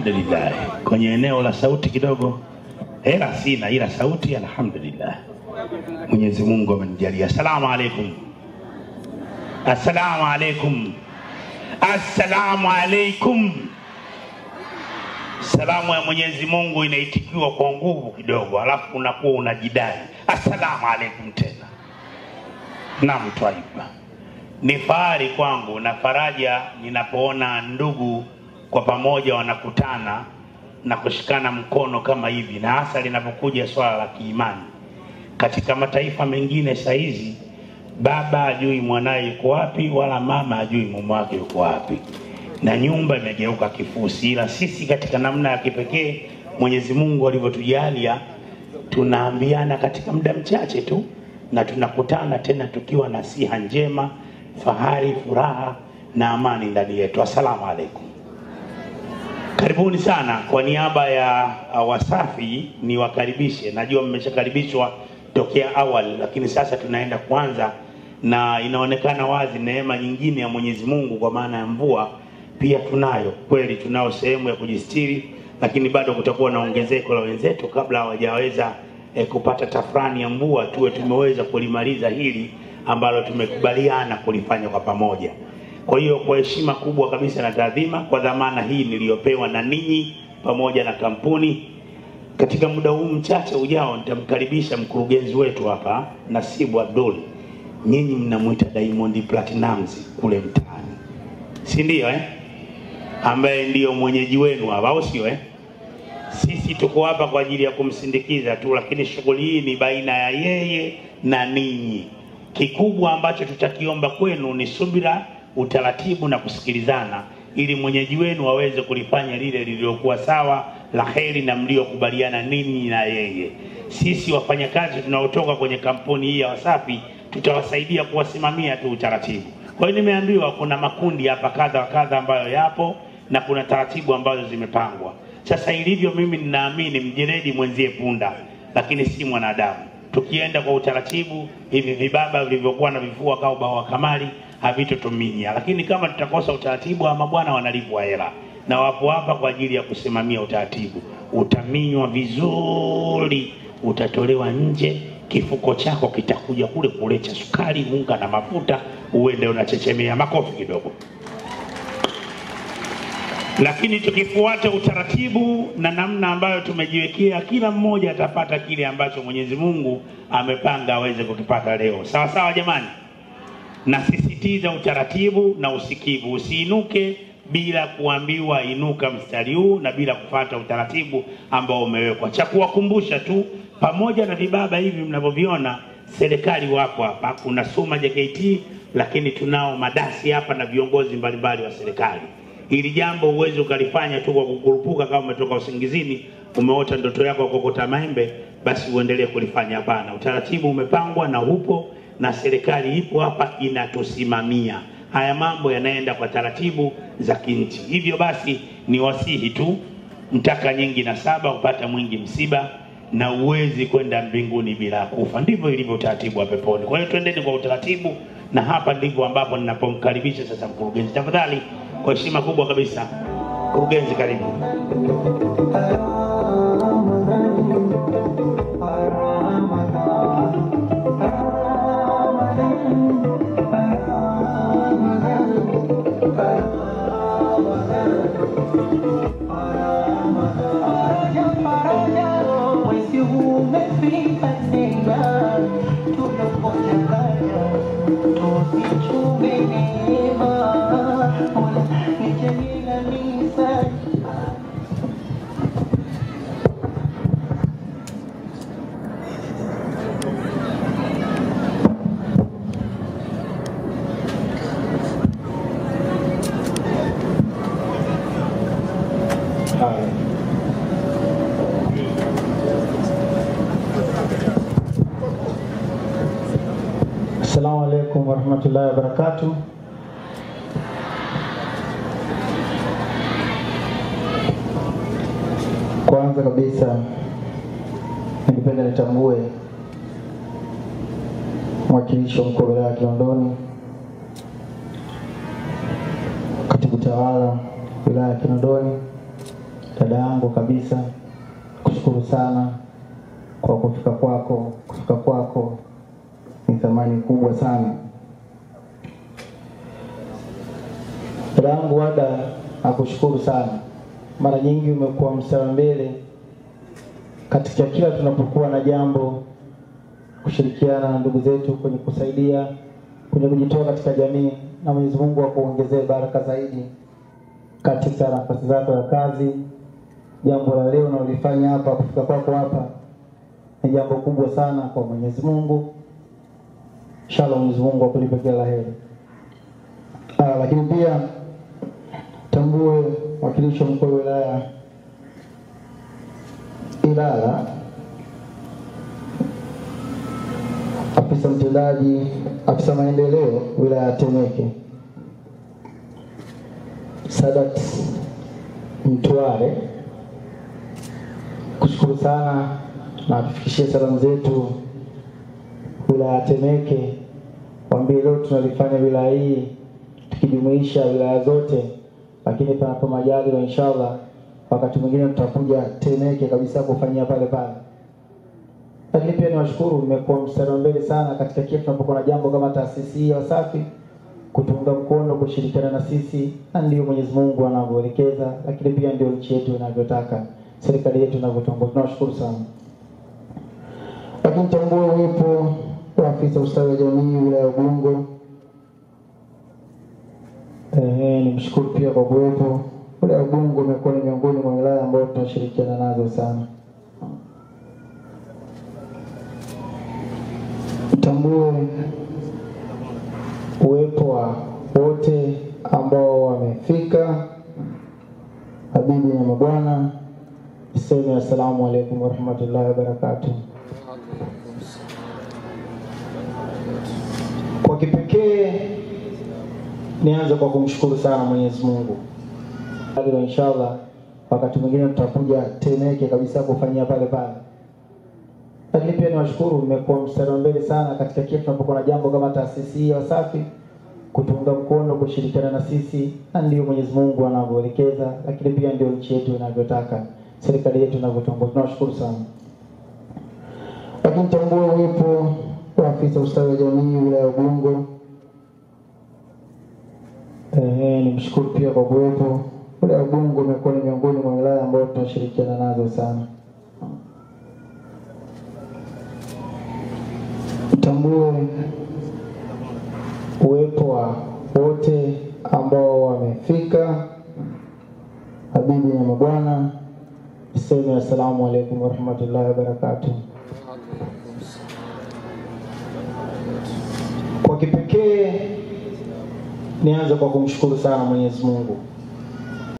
alhamdulillah. Kwenye eneo la sauti kidogo hela sina, ila sauti alhamdulillah. Mwenyezi Mungu amenijalia. Assalamu alaikum. Assalamu alaikum. Assalamu alaikum. Salamu ya Mwenyezi Mungu inaitikiwa kwa nguvu kidogo, alafu unakuwa unajidai assalamu alaikum tena. Naam, twaiba. Ni fahari kwangu na faraja ninapoona ndugu kwa pamoja wanakutana na kushikana mkono kama hivi, na hasa linapokuja swala la kiimani. Katika mataifa mengine saizi baba ajui mwanae yuko wapi, wala mama ajui mume wake yuko wapi, na nyumba imegeuka kifusi. Ila sisi katika namna ya kipekee Mwenyezi Mungu alivyotujalia, tunaambiana katika muda mchache tu na tunakutana tena tukiwa na siha njema, fahari, furaha na amani ndani yetu. Assalamu alaikum. Karibuni sana. Kwa niaba ya Wasafi niwakaribishe. Najua mmeshakaribishwa tokea awali, lakini sasa tunaenda kwanza, na inaonekana wazi neema nyingine ya Mwenyezi Mungu kwa maana ya mvua pia tunayo. Kweli tunao sehemu ya kujistiri, lakini bado kutakuwa na ongezeko la wenzetu kabla hawajaweza kupata tafrani ya mvua tuwe tumeweza kulimaliza hili ambalo tumekubaliana kulifanya kwa pamoja. Kwa hiyo kwa heshima kubwa kabisa na taadhima kwa dhamana hii niliyopewa na ninyi pamoja na kampuni, katika muda huu mchache ujao nitamkaribisha mkurugenzi wetu hapa, Nasibu Abdul. Nyinyi mnamuita Diamond Platinumz kule mtaani, si ndio ambaye ndio mwenyeji wenu hapa, au sio Sisi tuko hapa kwa ajili ya kumsindikiza tu, lakini shughuli hii ni baina ya yeye na ninyi. Kikubwa ambacho tutakiomba kwenu ni subira, utaratibu na kusikilizana, ili mwenyeji wenu aweze kulifanya lile lililokuwa sawa, la kheri na mliokubaliana ninyi na yeye. Sisi wafanyakazi tunaotoka kwenye kampuni hii ya Wasafi tutawasaidia kuwasimamia tu utaratibu. Kwa hiyo nimeambiwa kuna makundi hapa kadha wa kadha ambayo yapo na kuna taratibu ambazo zimepangwa. Sasa ilivyo, mimi ninaamini mjeledi mwenzie punda, lakini si mwanadamu. Tukienda kwa utaratibu, hivi vibaba vilivyokuwa na vifua kama bawa kamali havitotuminya. Lakini kama tutakosa utaratibu, ama bwana wanalipwa hela na wapo hapa kwa ajili ya kusimamia utaratibu. Utaminywa vizuri, utatolewa nje, kifuko chako kitakuja kule kule cha sukari, unga na mafuta, uende unachechemea. Makofi kidogo. Lakini tukifuata utaratibu na namna ambayo tumejiwekea, kila mmoja atapata kile ambacho Mwenyezi Mungu amepanga aweze kukipata leo. Sawa sawa jamani? Nasisitiza utaratibu na usikivu. Usiinuke bila kuambiwa inuka mstari huu na bila kufuata utaratibu ambao umewekwa. Cha kuwakumbusha tu, pamoja na vibaba hivi mnavyoviona, serikali wako hapa, kuna Suma JKT, lakini tunao madasi hapa na viongozi mbalimbali wa serikali. Hili jambo uweze ukalifanya tu kwa kukurupuka kama umetoka usingizini, umeota ndoto yako kokota maembe, basi uendelee kulifanya. Hapana, utaratibu umepangwa na upo, na serikali ipo hapa inatusimamia. Haya mambo yanaenda kwa taratibu za kinchi. Hivyo basi ni wasihi tu, mtaka nyingi na saba upata mwingi msiba, na uwezi kwenda mbinguni bila kufa. Ndivyo ilivyo utaratibu wa peponi. Kwa hiyo twendeni kwa utaratibu, na hapa ndivyo ambapo ninapomkaribisha sasa mkurugenzi. Tafadhali kwa heshima kubwa kabisa, mkurugenzi karibu. Assalamu alaikum warahmatullahi wabarakatuh. Kwanza kabisa ningependa nitambue mwakilishi wa mkuu wa wilaya ya Kinondoni, katibu tawala wilaya ya Kinondoni, dada yangu kabisa, kushukuru sana kwa kufika kwako. Kufika kwako ni thamani kubwa sana. Dada yangu Wada, nakushukuru sana. Mara nyingi umekuwa mstari mbele katika kila tunapokuwa na jambo, kushirikiana na ndugu zetu kwenye kusaidia, kwenye kujitoa katika jamii, na Mwenyezi Mungu akuongezee baraka zaidi katika nafasi zako ya kazi. Jambo la leo unalofanya hapa, kufika kwako hapa ni jambo kubwa sana kwa Mwenyezi Mungu. Inshallah Mwenyezi Mungu akulipe kila la heri. Lakini pia tambue wakilishi mkuu wa wilaya Ilala, afisa mtendaji, afisa maendeleo wilaya ya Temeke, Sadat Mtware, kushukuru sana na tufikishie salamu zetu wilaya ya Temeke. Waambie leo tunalifanya wilaya hii tukijumuisha wilaya zote, lakini panapo majaliwa inshallah wakati mwingine tutakuja Temeke kabisa kufanyia pale pale. Lakini pia niwashukuru, mmekuwa mstari mbele sana katika kile tunapokuwa na jambo kama taasisi ya Wasafi, kutunga mkono, kushirikiana na sisi, na ndio Mwenyezi Mungu anavyoelekeza, lakini pia ndio nchi yetu inavyotaka, serikali yetu inavyotongoza. Tunawashukuru sana. Lakini tambua uwepo wa afisa ustawi wa jamii wilaya ya Ubungo. Nimshukuru pia kwa kuwepo. Wilaya ya Ubungo imekuwa ni miongoni mwa wilaya ambazo tunashirikiana nazo sana. Tambue uwepo wa wote ambao wamefika. Habibi na mabwana, niseme assalamu alaykum wa rahmatullahi wa barakatuh. Kwa kipekee nianze kwa kumshukuru sana Mwenyezi Mungu. Leo inshallah wakati mwingine tutakuja Temeke kabisa kufanyia pale pale. Lakini pia niwashukuru, mmekuwa mstari mbele sana katika kile tunapokuwa na jambo kama taasisi ya Wasafi, kutunga mkono, kushirikiana na sisi, na ndio Mwenyezi Mungu anavyoelekeza, lakini pia ndio nchi yetu inavyotaka, serikali yetu inavyotongoza. Tunawashukuru sana. Lakini tambua uwepo wa afisa ustawi wa jamii wilaya ya Ubungo. Nimshukuru pia kwa kuwepo. Wilaya ya Ubungo imekuwa ni miongoni mwa wilaya ambazo tunashirikiana nazo sana. Tambue uwepo wa wote ambao wamefika. Habibi na mabwana, niseme assalamu alaykum wa rahmatullahi wa barakatuh. Kwa kipekee nianze kwa kumshukuru sana Mwenyezi Mungu.